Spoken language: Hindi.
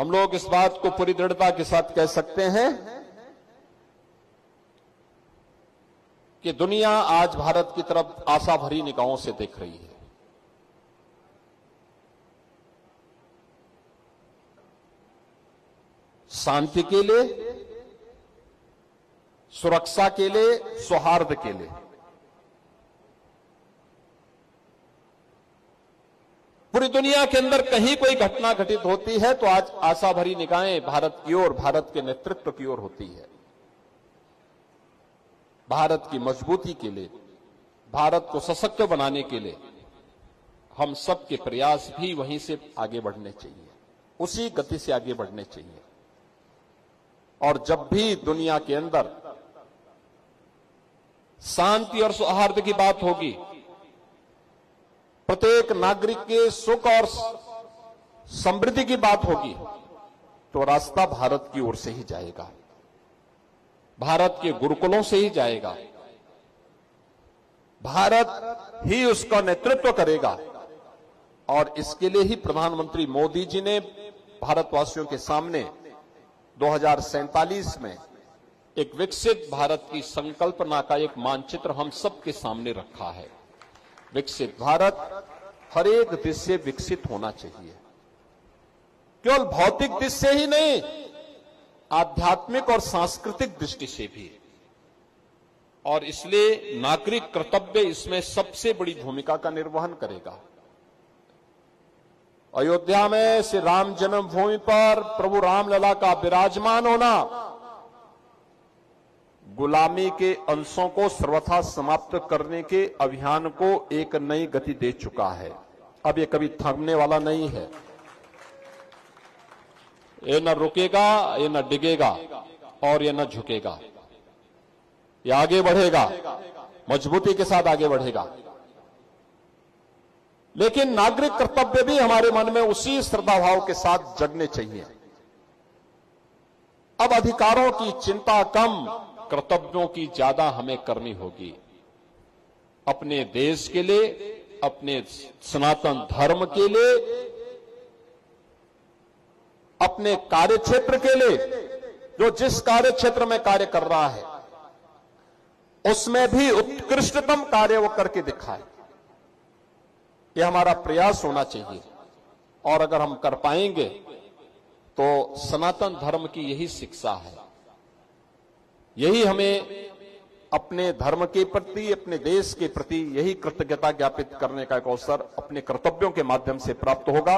हम लोग इस बात को पूरी दृढ़ता के साथ कह सकते हैं कि दुनिया आज भारत की तरफ आशा भरी निगाहों से देख रही है। शांति के लिए, सुरक्षा के लिए, सौहार्द के लिए। पूरी दुनिया के अंदर कहीं कोई घटना घटित होती है तो आज आशा भरी निगाहें भारत की ओर, भारत के नेतृत्व की ओर होती है। भारत की मजबूती के लिए, भारत को सशक्त बनाने के लिए हम सबके प्रयास भी वहीं से आगे बढ़ने चाहिए, उसी गति से आगे बढ़ने चाहिए। और जब भी दुनिया के अंदर शांति और सौहार्द की बात होगी, प्रत्येक नागरिक के सुख और समृद्धि की बात होगी, तो रास्ता भारत की ओर से ही जाएगा, भारत के गुरुकुलों से ही जाएगा, भारत ही उसका नेतृत्व करेगा। और इसके लिए ही प्रधानमंत्री मोदी जी ने भारतवासियों के सामने 2047 में एक विकसित भारत की संकल्पना का एक मानचित्र हम सबके सामने रखा है। विकसित भारत हर एक दिशा से विकसित होना चाहिए, केवल भौतिक दृष्टि से ही नहीं, आध्यात्मिक और सांस्कृतिक दृष्टि से भी। और इसलिए नागरिक कर्तव्य इसमें सबसे बड़ी भूमिका का निर्वहन करेगा। अयोध्या में श्री राम जन्मभूमि पर प्रभु रामलला का विराजमान होना गुलामी के अंशों को सर्वथा समाप्त करने के अभियान को एक नई गति दे चुका है। अब ये कभी थमने वाला नहीं है। ये न रुकेगा, ये न डिगेगा और ये न झुकेगा। ये आगे बढ़ेगा, मजबूती के साथ आगे बढ़ेगा। लेकिन नागरिक कर्तव्य भी हमारे मन में उसी श्रद्धाभाव के साथ जगने चाहिए। अब अधिकारों की चिंता कम, कर्तव्यों की ज्यादा हमें करनी होगी। अपने देश के लिए, अपने सनातन धर्म के लिए, अपने कार्यक्षेत्र के लिए, जो जिस कार्यक्षेत्र में कार्य कर रहा है उसमें भी उत्कृष्टतम कार्य वो करके दिखाए। यह हमारा प्रयास होना चाहिए। और अगर हम कर पाएंगे तो सनातन धर्म की यही शिक्षा है, यही हमें अपने धर्म के प्रति, अपने देश के प्रति यही कृतज्ञता ज्ञापित करने का एक अवसर अपने कर्तव्यों के माध्यम से प्राप्त होगा।